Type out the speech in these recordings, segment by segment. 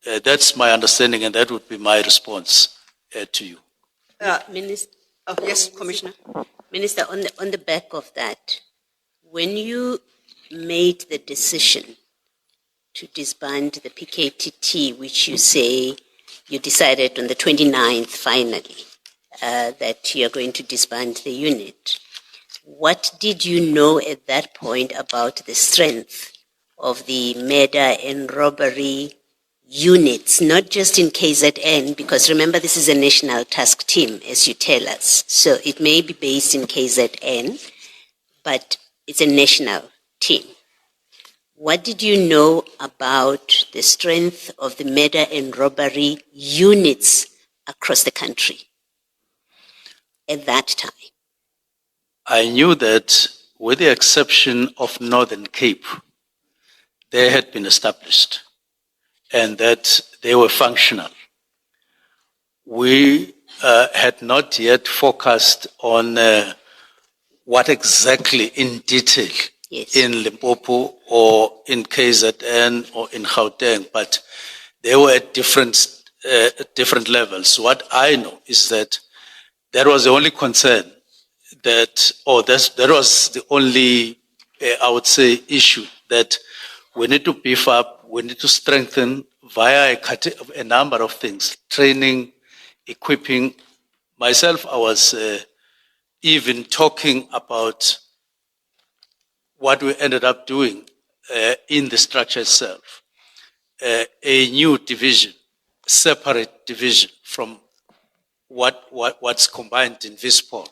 That's my understanding, and that would be my response to you. Minister, Yes, Commissioner. Minister, on the back of that, when you made the decision to disband the PKTT, which you say you decided on the 29th finally that you are going to disband the unit, what did you know at that point about the strength of the murder and robbery units, not just in KZN, because remember this is a national task team, as you tell us. So it may be based in KZN, but it's a national team. What did you know about the strength of the murder and robbery units across the country at that time? I knew that, with the exception of Northern Cape, they had been established and that they were functional. We had not yet focused on what exactly in detail in Limpopo or in KZN or in Gauteng, but they were at different levels. What I know is that was the only concern that was the only, I would say, issue that we need to beef up, we need to strengthen via a number of things, training, equipping. Myself, I was even talking about what we ended up doing in the structure itself, a new division, separate division from what's combined in Vispol,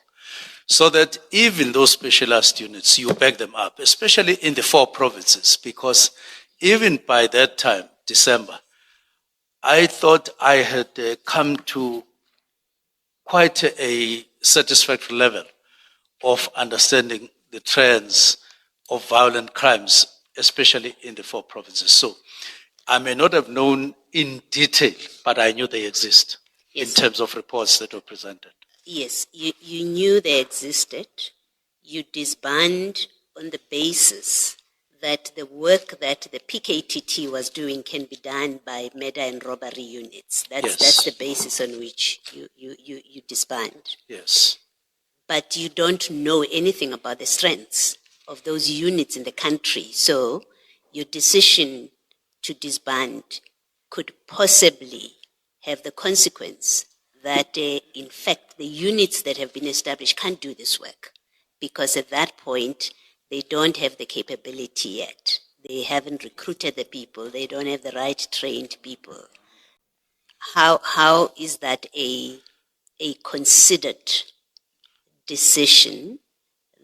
so that even those specialized units, you back them up, especially in the 4 provinces, because even by that time, December, I thought I had come to quite a satisfactory level of understanding the trends of violent crimes, especially in the 4 provinces. So I may not have known in detail, but I knew they exist in terms of reports that were presented. Yes, you knew they existed. You disbanded on the basis that the work that the PKTT was doing can be done by murder and robbery units. That's the basis on which you disband. Yes. But you don't know anything about the strengths of those units in the country. So your decision to disband could possibly have the consequence that, in fact, the units that have been established can't do this work, because at that point, they don't have the capability yet. They haven't recruited the people. They don't have the right trained people. How is that a considered decision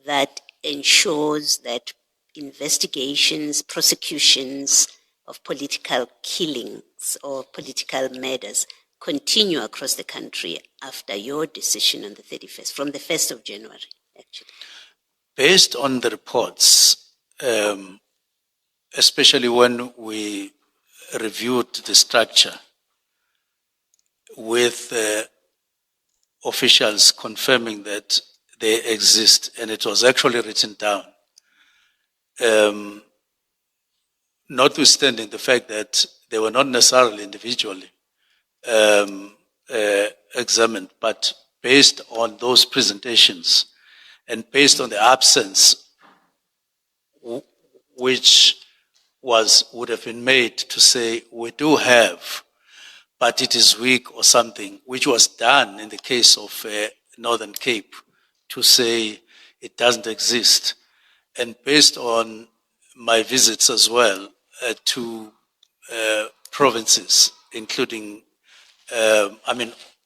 that ensures that investigations, prosecutions of political killings or political murders continue across the country after your decision on the 31st, from the 1st of January, actually? Based on the reports, especially when we reviewed the structure with officials confirming that they exist, and it was actually written down, notwithstanding the fact that they were not necessarily individually examined, but based on those presentations and based on the absence which would have been made to say we do have, but it is weak or something, which was done in the case of Northern Cape, to say it doesn't exist. And based on my visits as well to provinces, including,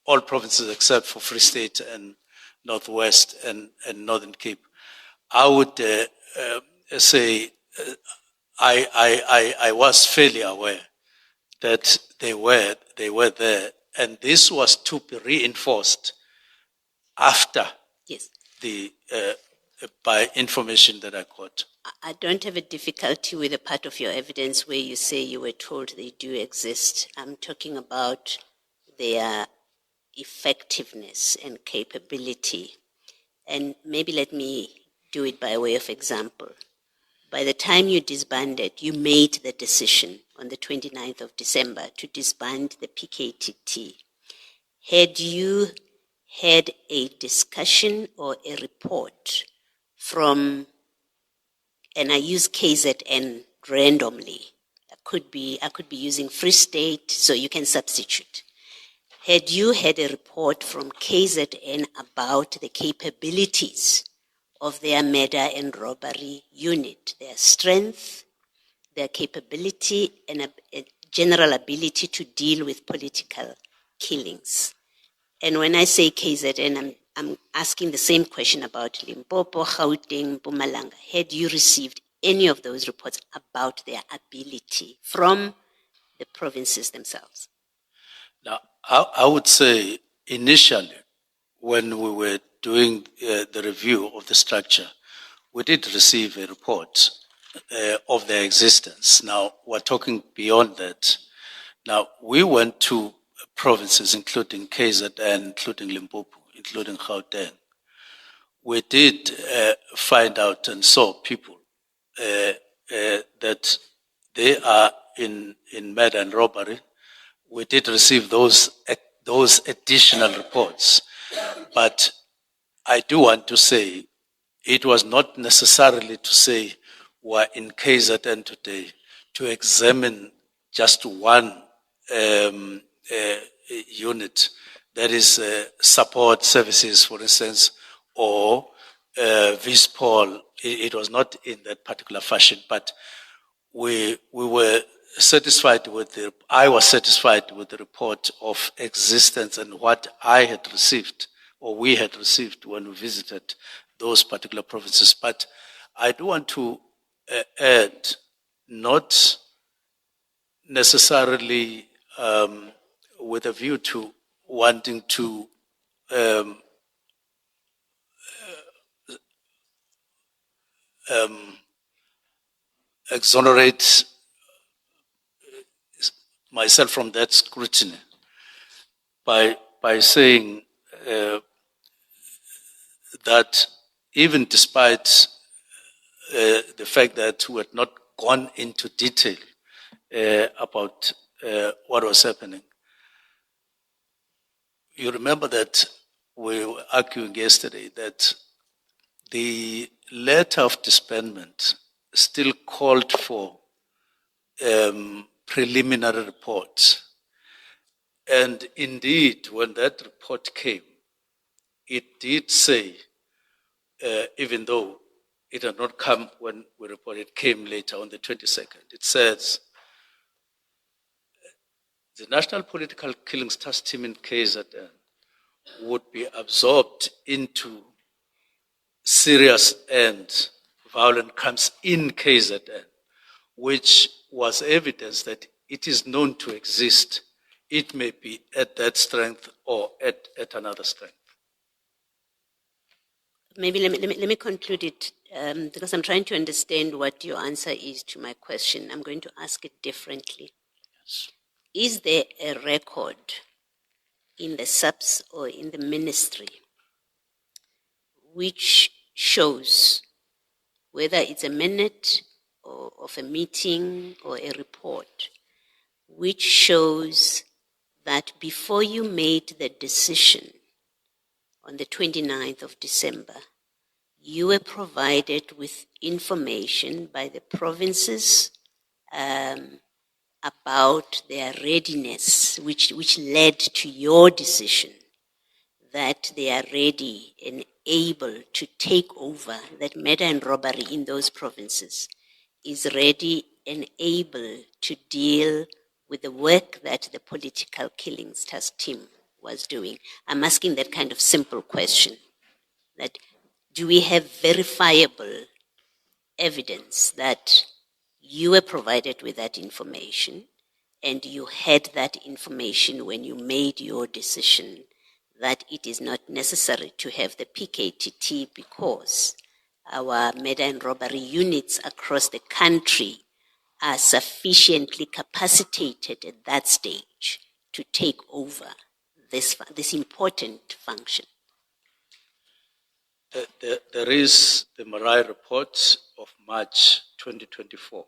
all provinces except for Free State and Northwest and Northern Cape, I would say I was fairly aware that they were there, and this was to be reinforced after the by information that I got. I don't have a difficulty with a part of your evidence where you say you were told they do exist. I'm talking about their effectiveness and capability. And maybe let me do it by way of example. By the time you disbanded, you made the decision on the 29th of December to disband the PKTT, had you had a discussion or a report from, and I use KZN randomly, I could be using Free State, so you can substitute. Had you had a report from KZN about the capabilities of their murder and robbery unit, their strength, their capability, and a general ability to deal with political killings? And when I say KZN, I'm asking the same question about Limpopo, Gauteng, Mpumalanga. Had you received any of those reports about their ability from the provinces themselves? Now, I would say initially, when we were doing the review of the structure, we did receive a report of their existence. Now, we're talking beyond that. Now, we went to provinces, including KZN, including Limpopo, including Gauteng. We did find out and saw people that they are in murder and robbery. We did receive those additional reports. But I do want to say it was not necessarily to say we're in KZN today to examine just one unit, that is support services, for instance, or VISPOL. It was not in that particular fashion, but we were satisfied with I was satisfied with the report of existence and what I had received, or we had received when we visited those particular provinces. But I do want to add, not necessarily with a view to wanting to exonerate myself from that scrutiny by saying that even despite the fact that we had not gone into detail about what was happening, you remember that we were arguing yesterday that the letter of disbandment still called for preliminary reports. And indeed, when that report came, it did say, even though it had not come when we reported, it came later on the 22nd, it says, the National Political Killings Task Team in KZN would be absorbed into serious and violent crimes in KZN, which was evidence that it is known to exist. It may be at that strength or at another strength. Maybe let me conclude it because I'm trying to understand what your answer is to my question. I'm going to ask it differently. Yes. Is there a record in the SAPS or in the ministry which shows, whether it's a minute or of a meeting or a report, which shows that before you made the decision on the 29th of December, you were provided with information by the provinces about their readiness, which led to your decision that they are ready and able to take over, that murder and robbery in those provinces is ready and able to deal with the work that the political killings task team was doing. I'm asking that kind of simple question, that do we have verifiable evidence that you were provided with that information and you had that information when you made your decision that it is not necessary to have the PKTT because our murder and robbery units across the country are sufficiently capacitated at that stage to take over this important function? There is the Marai report of March 2024.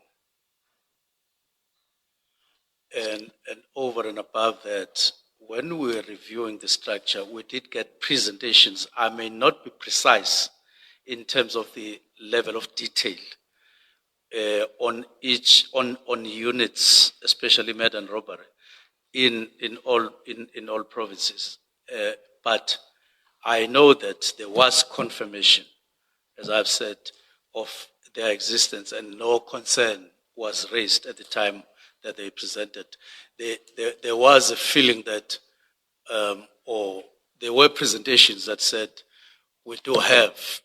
And over and above that, when we were reviewing the structure, we did get presentations. I may not be precise in terms of the level of detail on units, especially murder and robbery, in all provinces. But I know that there was confirmation, as I've said, of their existence, and no concern was raised at the time that they presented. There was a feeling that, or there were presentations that said, we do have.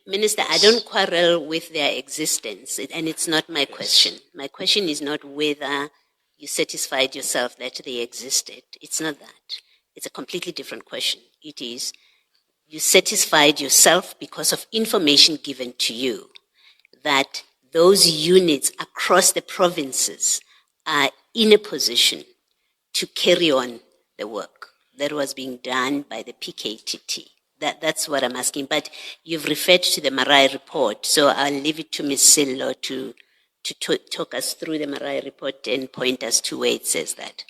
Minister, I don't quarrel with their existence, and it's not my question. My question is not whether you satisfied yourself that they existed. It's not that. It's a completely different question. It is, you satisfied yourself because of information given to you that those units across the provinces are in a position to carry on the work that was being done by the PKTT. That's what I'm asking. But you've referred to the Marai report, so I'll leave it to Ms. Sillo to talk us through the Marai report and point us to where it says that.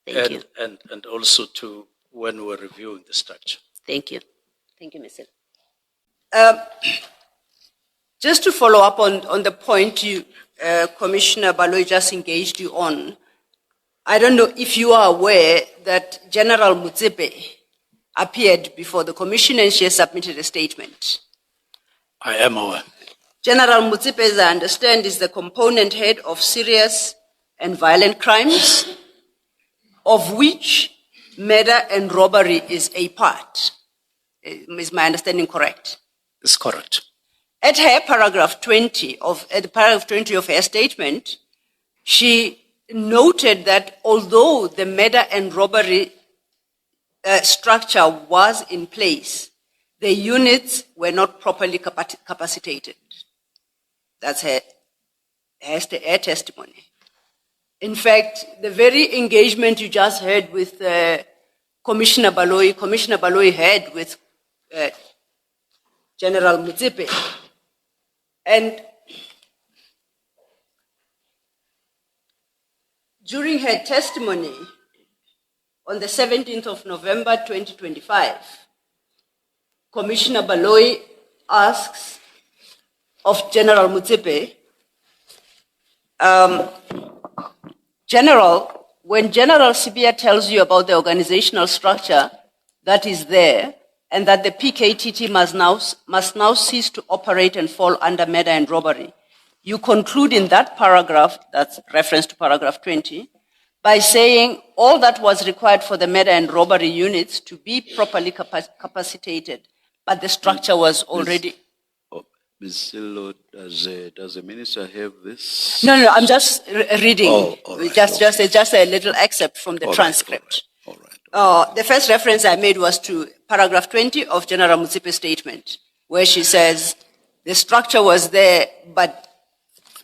Thank you. And also to when we're reviewing the structure. Thank you. Thank you, Ms. Sillo. Just to follow up on the point you, Commissioner Baloyi just engaged you on, I don't know if you are aware that General Mutsepe appeared before the commission and she has submitted a statement. I am aware. General Mutsepe, as I understand, is the component head of serious and violent crimes, of which murder and robbery is a part. Is my understanding correct? It's correct. At her paragraph 20 of her statement, she noted that although the murder and robbery structure was in place, the units were not properly capacitated. That's her testimony. In fact, the very engagement you just heard with Commissioner Baloyi had with General Mutsepe, and during her testimony on the 17th of November 2025, Commissioner Baloyi asks of General Mutsepe, General, when General Sibiya tells you about the organizational structure that is there and that the PKTT must now cease to operate and fall under murder and robbery, you conclude in that paragraph, that's reference to paragraph 20, by saying all that was required for the murder and robbery units to be properly capacitated, but the structure was already... Ms. Sillo, does the minister have this? No, I'm just reading. Oh, all right, just a little excerpt from the transcript. All right. The first reference I made was to paragraph 20 of General Mutsepe's statement, where she says the structure was there, but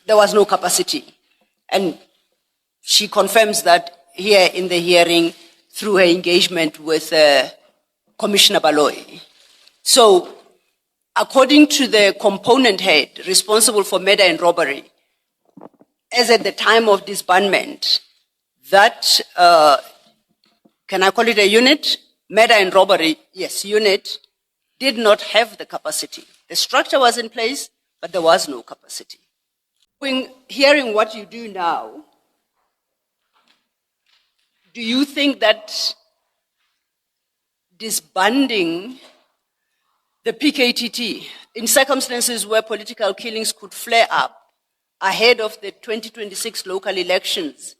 there was no capacity. And she confirms that here in the hearing through her engagement with Commissioner Baloyi. So, according to the component head responsible for murder and robbery, as at the time of disbandment, that, can I call it a unit? Murder and robbery, yes, unit, did not have the capacity. The structure was in place, but there was no capacity. Hearing what you do now, do you think that disbanding the PKTT in circumstances where political killings could flare up ahead of the 2026 local elections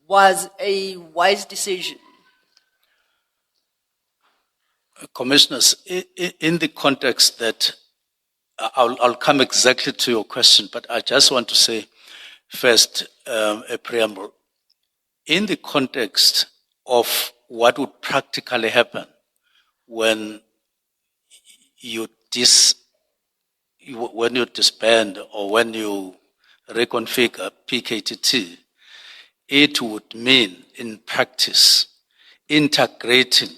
was a wise decision? Commissioners, in the context that, I'll come exactly to your question, but I just want to say first a preamble. In the context of what would practically happen when you disband or when you reconfigure PKTT, it would mean in practice integrating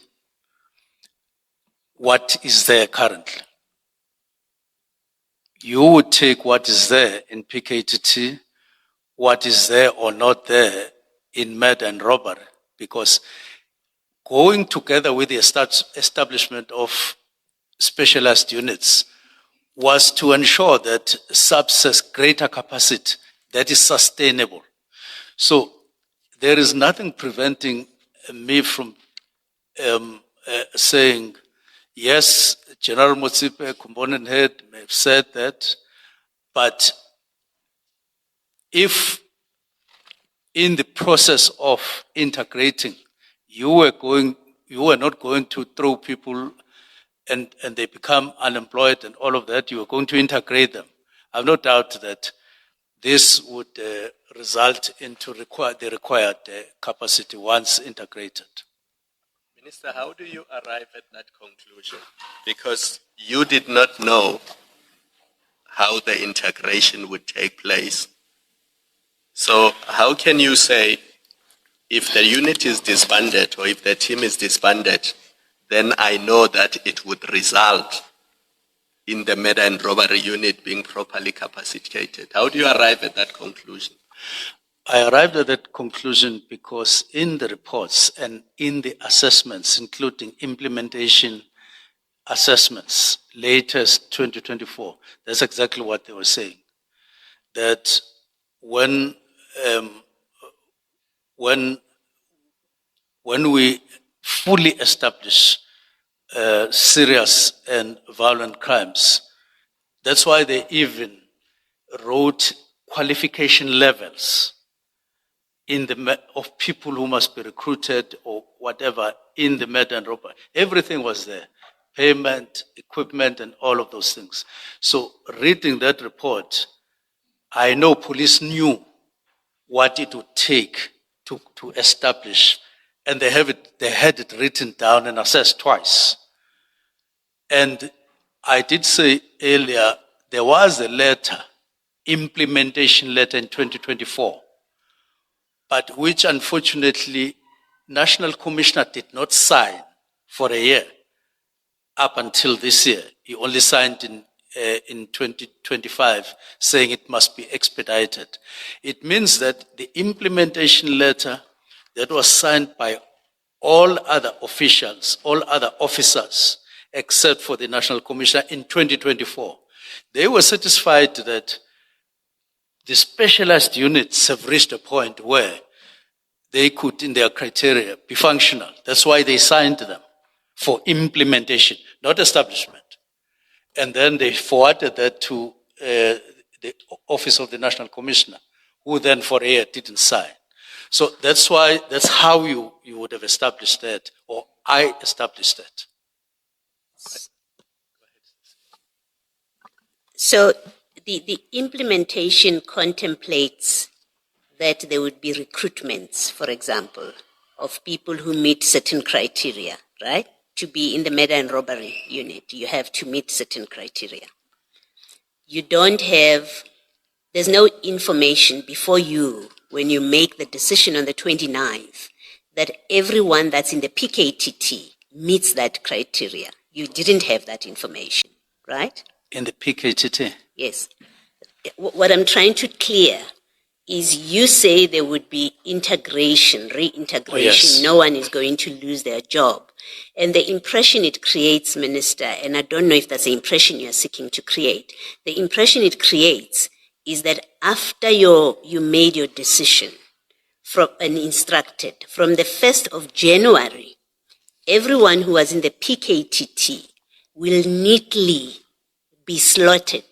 what is there currently. You would take what is there in PKTT, what is there or not there in murder and robbery, because going together with the establishment of specialized units was to ensure that SAPS has greater capacity that is sustainable. So there is nothing preventing me from saying, yes, General Motsipe, component head, may have said that, but if in the process of integrating, you were not going to throw people and they become unemployed and all of that, you were going to integrate them. I have no doubt that this would result into the required capacity once integrated. Minister, how do you arrive at that conclusion? Because you did not know how the integration would take place. So how can you say if the unit is disbanded or if the team is disbanded, then I know that it would result in the murder and robbery unit being properly capacitated? How do you arrive at that conclusion? I arrived at that conclusion because in the reports and in the assessments, including implementation assessments, latest 2024, that's exactly what they were saying. That when we fully establish serious and violent crimes, that's why they even wrote qualification levels of people who must be recruited or whatever in the murder and robbery. Everything was there. Payment, equipment, and all of those things. So reading that report, I know police knew what it would take to establish, and they had it written down and assessed twice. And I did say earlier, there was a letter, implementation letter in 2024, but which unfortunately National Commissioner did not sign for a year up until this year. He only signed in 2025 saying it must be expedited. It means that the implementation letter that was signed by all other officials, all other officers, except for the National Commissioner in 2024, they were satisfied that the specialized units have reached a point where they could, in their criteria, be functional. That's why they signed them for implementation, not establishment. And then they forwarded that to the Office of the National Commissioner, who then for a year didn't sign. So that's how you would have established that, or I established that. So the implementation contemplates that there would be recruitments, for example, of people who meet certain criteria, right? To be in the murder and robbery unit, you have to meet certain criteria. You don't have, there's no information before you when you make the decision on the 29th that everyone that's in the PKTT meets that criteria. You didn't have that information, right? In the PKTT? Yes. What I'm trying to clear is you say there would be integration, reintegration. Oh, yes. No one is going to lose their job. And the impression it creates, Minister, and I don't know if that's the impression you're seeking to create, the impression it creates is that after you made your decision and instructed, from the 1st of January, everyone who was in the PKTT will neatly be slotted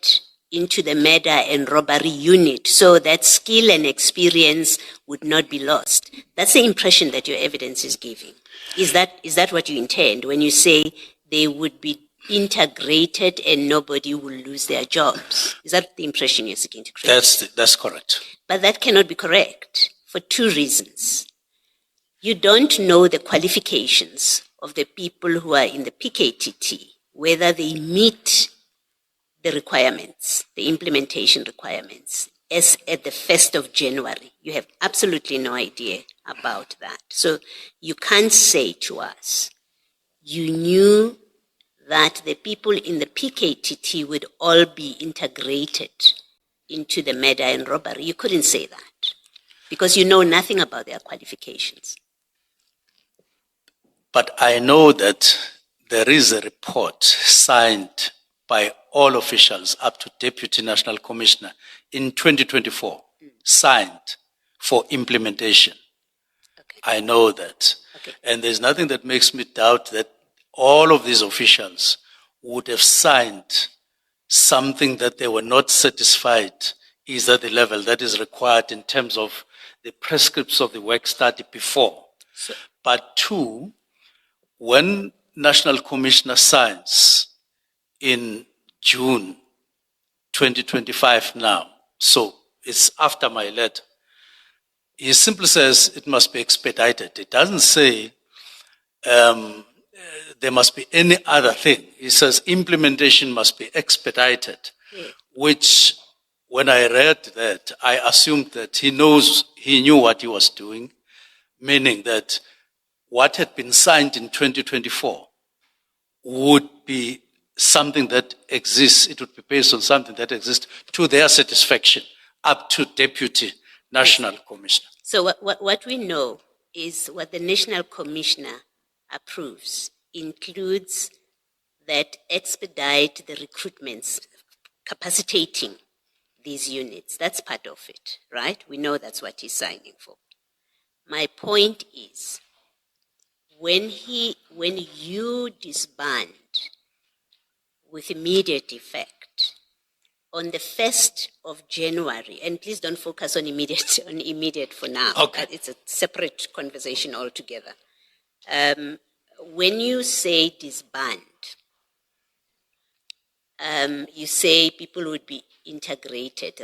into the murder and robbery unit so that skill and experience would not be lost. That's the impression that your evidence is giving. Is that what you intend when you say they would be integrated and nobody will lose their jobs? Is that the impression you're seeking to create? That's correct. But that cannot be correct for two reasons. You don't know the qualifications of the people who are in the PKTT, whether they meet the requirements, the implementation requirements, as at the 1st of January. You have absolutely no idea about that. So you can't say to us, you knew that the people in the PKTT would all be integrated into the murder and robbery. You couldn't say that. Because you know nothing about their qualifications. But I know that there is a report signed by all officials up to Deputy National Commissioner in 2024, signed for implementation. Okay. I know that. Okay. And there's nothing that makes me doubt that all of these officials would have signed something that they were not satisfied is at the level that is required in terms of the prescripts of the work study before. But two, when National Commissioner signs in June 2025 now, so it's after my letter, he simply says it must be expedited. It doesn't say there must be any other thing. He says implementation must be expedited, which when I read that, I assumed that he knew what he was doing, meaning that what had been signed in 2024 would be something that exists. It would be based on something that exists to their satisfaction up to Deputy National Commissioner. So what we know is what the National Commissioner approves includes that expedite the recruitments, capacitating these units. That's part of it, right? We know that's what he's signing for. My point is, when you disband with immediate effect on the 1st of January, and please don't focus on immediate for now. Okay. It's a separate conversation altogether. When you say disband, you say people would be integrated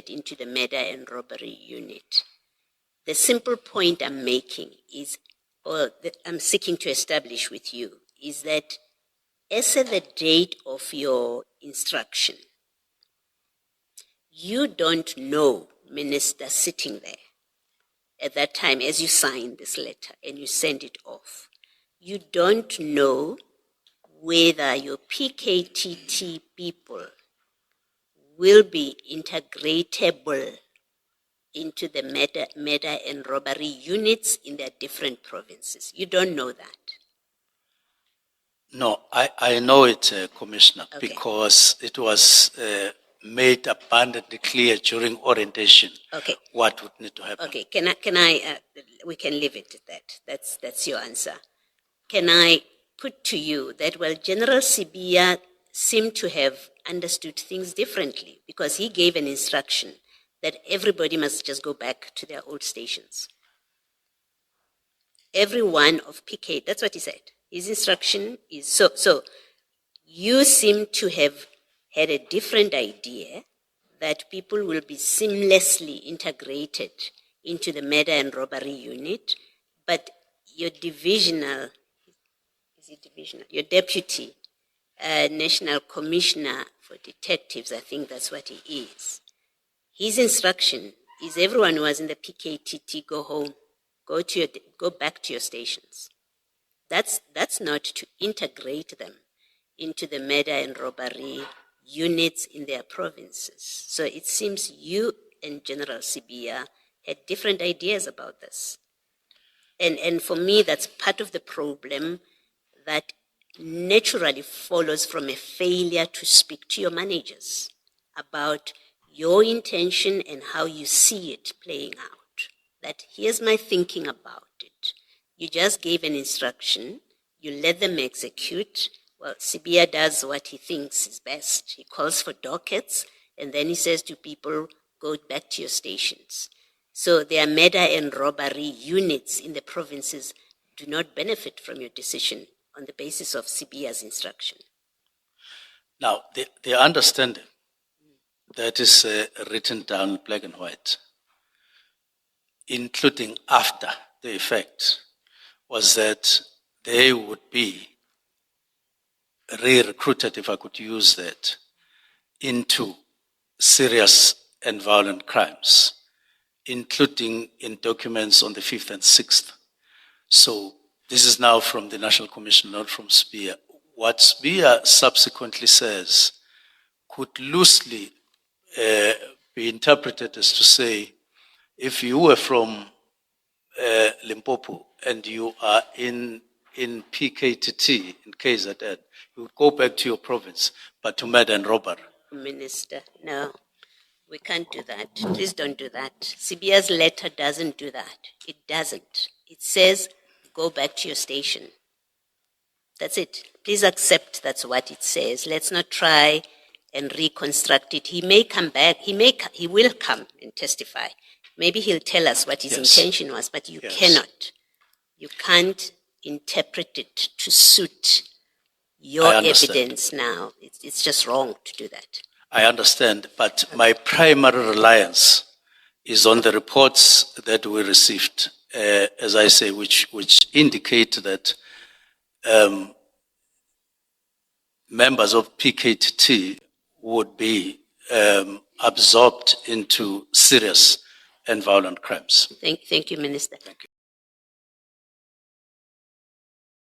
into the murder and robbery unit. The simple point I'm making is, or that I'm seeking to establish with you, is that as at the date of your instruction, you don't know, Minister, sitting there at that time as you sign this letter and you send it off, you don't know whether your PKTT people will be integratable into the murder and robbery units in their different provinces. You don't know that. No, I know it, Commissioner, Okay. because it was made abundantly clear during orientation Okay. what would need to happen. Okay, we can leave it at that. That's your answer. Can I put to you that, well, General Sibiya seemed to have understood things differently because he gave an instruction that everybody must just go back to their old stations. Every one of PK, that's what he said. His instruction is so you seem to have had a different idea that people will be seamlessly integrated into the murder and robbery unit, but your your deputy National Commissioner for Detectives, I think that's what he is. His instruction is everyone who was in the PKTT, go home, go back to your stations. That's not to integrate them into the murder and robbery units in their provinces. So it seems you and General Sibiya had different ideas about this. And for me, that's part of the problem that naturally follows from a failure to speak to your managers about your intention and how you see it playing out. That here's my thinking about it. You just gave an instruction, you let them execute. Well, Sibiya does what he thinks is best. He calls for dockets, and then he says to people, go back to your stations. So their murder and robbery units in the provinces do not benefit from your decision on the basis of Sibiya's instruction. Now, the understanding that is written down black and white, including after the effect, was that they would be re-recruited, if I could use that, into serious and violent crimes, including in documents on the 5th and 6th. So this is now from the National Commission, not from Sibiya. What Sibiya subsequently says could loosely be interpreted as to say if you were from Limpopo and you are in PKTT, in KZN, you would go back to your province, but to murder and robbery. Minister, no, we can't do that. Please don't do that. Sibiya's letter doesn't do that. It doesn't. It says, go back to your station. That's it. Please accept that's what it says. Let's not try and reconstruct it. He may come back. He will come and testify. Maybe he'll tell us what his intention was, but you cannot. You can't interpret it to suit your evidence now. It's just wrong to do that. I understand, but my primary reliance is on the reports that we received, as I say, which indicate that members of PKTT would be absorbed into serious and violent crimes. Thank you, Minister. Thank you.